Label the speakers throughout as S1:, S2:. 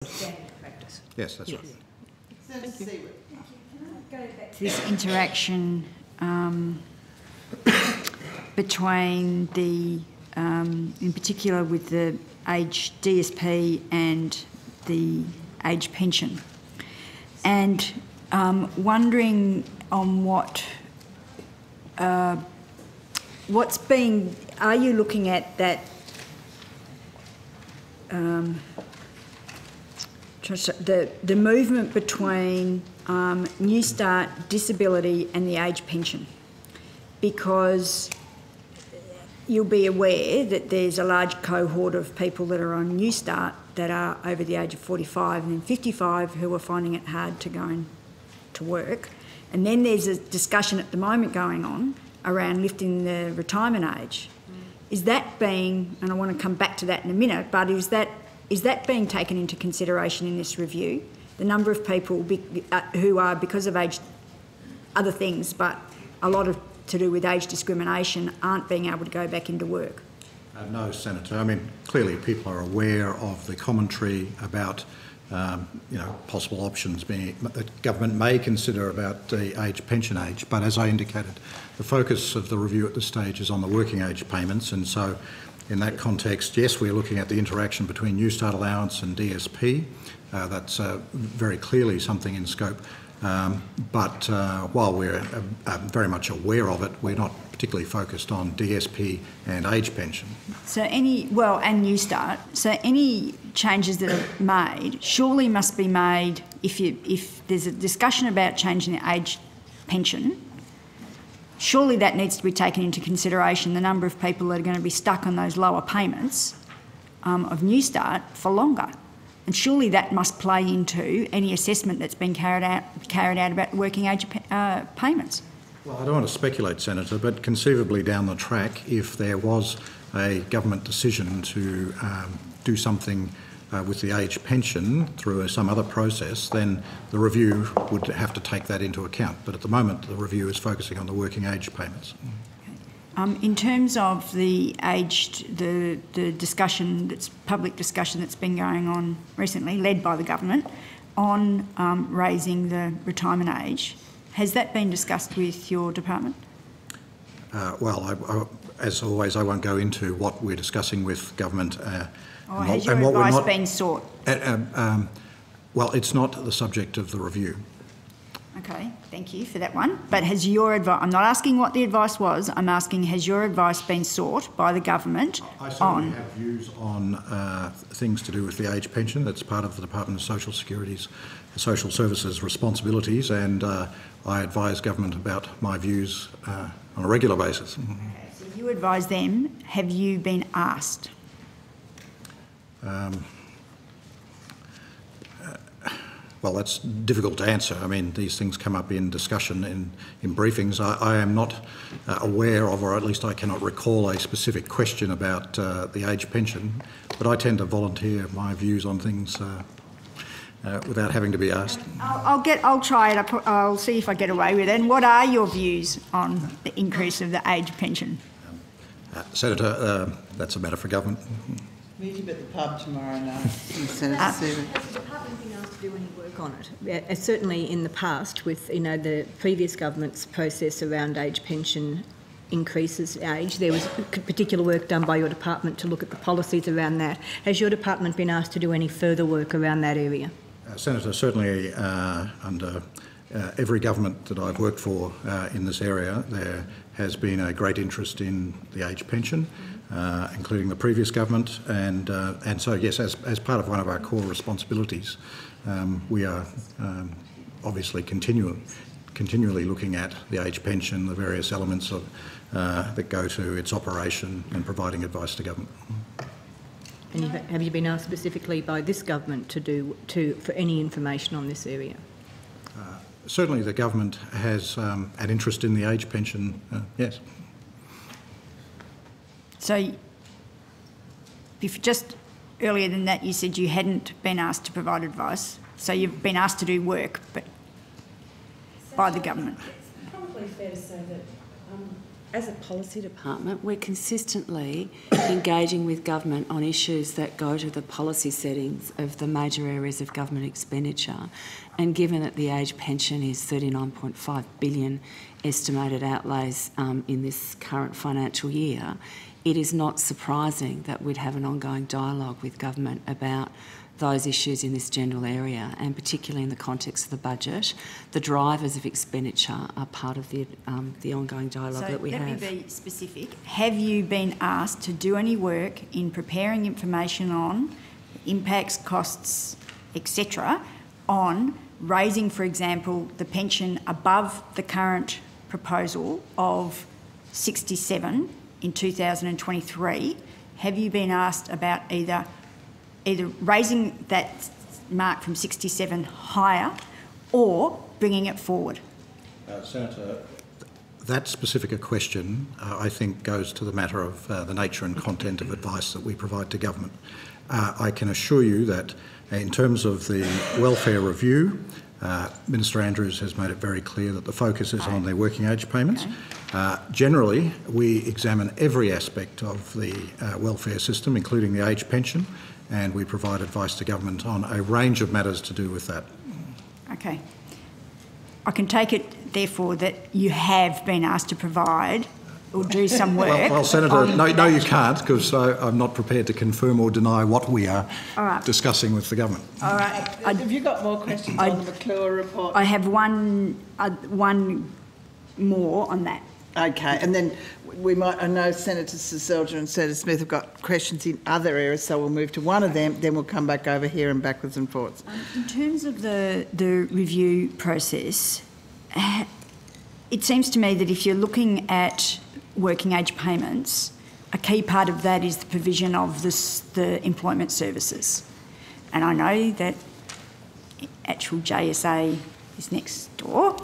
S1: standard practice.
S2: Yes, that's right.
S1: Thank you.
S3: Thank you. Can I go back to
S4: This interaction between the, in particular with the age DSP and the age pension, and wondering on what's being, are you looking at that the movement between New Start, disability and the age pension? Because you'll be aware that there's a large cohort of people that are on New Start that are over the age of 45 and then 55 who are finding it hard to go to work. And then there's a discussion at the moment going on around lifting the retirement age. Is that being, and I want to come back to that in a minute, but is that being taken into consideration in this review? The number of people who are, because of age, other things, but a lot of to do with age discrimination, aren't being able to go back into work?
S2: No, Senator. I mean, clearly people are aware of the commentary about possible options that government may consider about the age pension age, but as I indicated, the focus of the review at this stage is on the working age payments, and so in that context, yes, we're looking at the interaction between New Start allowance and DSP. That's very clearly something in scope. But while we're very much aware of it, we're not particularly focused on DSP and age pension.
S4: So and New Start. So any changes that are made surely must be made if there's a discussion about changing the age pension. Surely that needs to be taken into consideration, the number of people that are going to be stuck on those lower payments of New Start for longer. And surely that must play into any assessment that's been carried out about working age payments.
S2: Well, I don't want to speculate, Senator, but conceivably down the track, if there was a government decision to do something with the age pension through some other process, then the review would have to take that into account. But at the moment, the review is focusing on the working age payments.
S4: In terms of the discussion, public discussion that's been going on recently, led by the government, on raising the retirement age, has that been discussed with your department?
S2: Well, as always, I won't go into what we're discussing with government.
S4: Or has your advice been sought?
S2: Well, it's not the subject of the review.
S4: Okay, thank you for that one. But has your advice, I'm not asking what the advice was, I'm asking has your advice been sought by the government
S2: I certainly have views on things to do with the age pension. That's part of the Department of Social Services responsibilities, and I advise government about my views on a regular basis.
S4: Okay, so you advise them. Have you been asked?
S2: Well, that's difficult to answer. I mean, these things come up in discussion in briefings. I am not aware of, or at least I cannot recall, a specific question about the age pension, but I tend to volunteer my views on things without having to be asked.
S4: I'll try it. I'll see if I get away with it. And what are your views on the increase of the age pension?
S2: Senator, that's a matter for government.
S3: Meet you at the pub tomorrow night.
S1: Has the department been asked to do any work on it? Certainly in the past, with the previous government's process around age pension increases age, there was particular work done by your department to look at the policies around that. Has your department been asked to do any further work around that area?
S2: Senator, certainly under every government that I've worked for in this area, there has been a great interest in the age pension, including the previous government, and so yes, as part of one of our core responsibilities, we are obviously continually looking at the age pension, the various elements of that go to its operation, and providing advice to government.
S1: And have you been asked specifically by this government for any information on this area?
S2: Certainly, the government has an interest in the age pension. Yes.
S4: So, just earlier than that, you said you hadn't been asked to provide advice. So you've been asked to do work, but by the government.
S5: It's probably fair to say that As a policy department, we're consistently engaging with government on issues that go to the policy settings of the major areas of government expenditure. And given that the age pension is 39.5 billion estimated outlays in this current financial year, it is not surprising that we'd have an ongoing dialogue with government about those issues in this general area, and particularly in the context of the budget. The drivers of expenditure are part of the ongoing dialogue that we have.
S4: Let me be specific. Have you been asked to do any work in preparing information on impacts, costs, etc., on raising, for example, the pension above the current proposal of 67 in 2023? Have you been asked about either raising that mark from 67 higher or bringing it forward?
S2: Senator, that specific a question, I think, goes to the matter of the nature and content of advice that we provide to government. I can assure you that in terms of the welfare review, Minister Andrews has made it very clear that the focus is on their working age payments. Generally, we examine every aspect of the welfare system, including the age pension, and we provide advice to government on a range of matters to do with that. Okay.
S4: I can take it, therefore, that you have been asked to provide or do some work.
S2: Well, Senator, no, you can't, because I'm not prepared to confirm or deny what we are discussing with the government.
S3: All right. Have you got more questions on the McClure report?
S4: I have one more on that.
S3: Okay, and then we might, I know Senator Siewert and Senator Smith have got questions in other areas, so we'll move to one of them, then we'll come back over here and backwards and forwards.
S4: In terms of the review process, it seems to me that if you're looking at working age payments, a key part of that is the provision of the employment services. And I know that actual JSA is next door.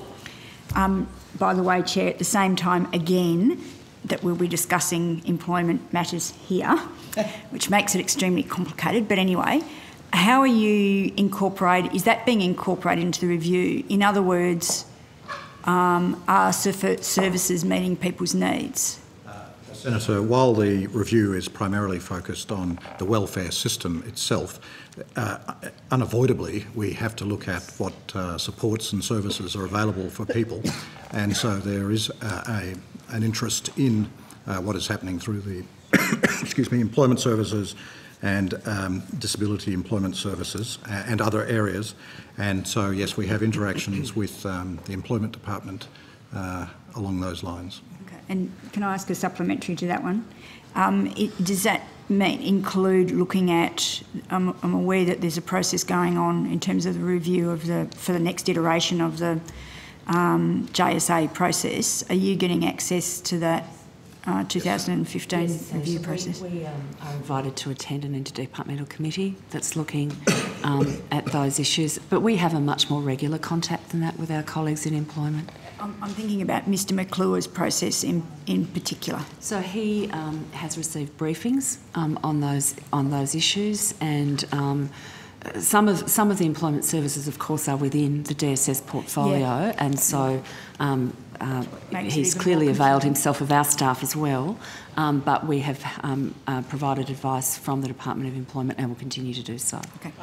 S4: By the way, Chair, at the same time, again, that we'll be discussing employment matters here, which makes it extremely complicated. But anyway, how are you is that being incorporated into the review? In other words, are services meeting people's needs?
S2: Senator, while the review is primarily focused on the welfare system itself, unavoidably we have to look at what supports and services are available for people, and so there is an interest in what is happening through the employment services and disability employment services and other areas. And so, yes, we have interactions with the Employment Department along those lines.
S4: Okay. And can I ask a supplementary to that one? Does that include looking at, I'm aware that there's a process going on in terms of the review of for the next iteration of the JSA process. Are you getting access to that 2015 review process?
S5: We are invited to attend an interdepartmental committee that's looking at those issues, but we have a much more regular contact than that with our colleagues in employment.
S4: I'm thinking about Mr McClure's process in particular.
S5: So he has received briefings on those issues, and some of the employment services, of course, are within the DSS portfolio, and so he's clearly availed himself of our staff as well. But we have provided advice from the Department of Employment and will continue to do so.
S4: Okay.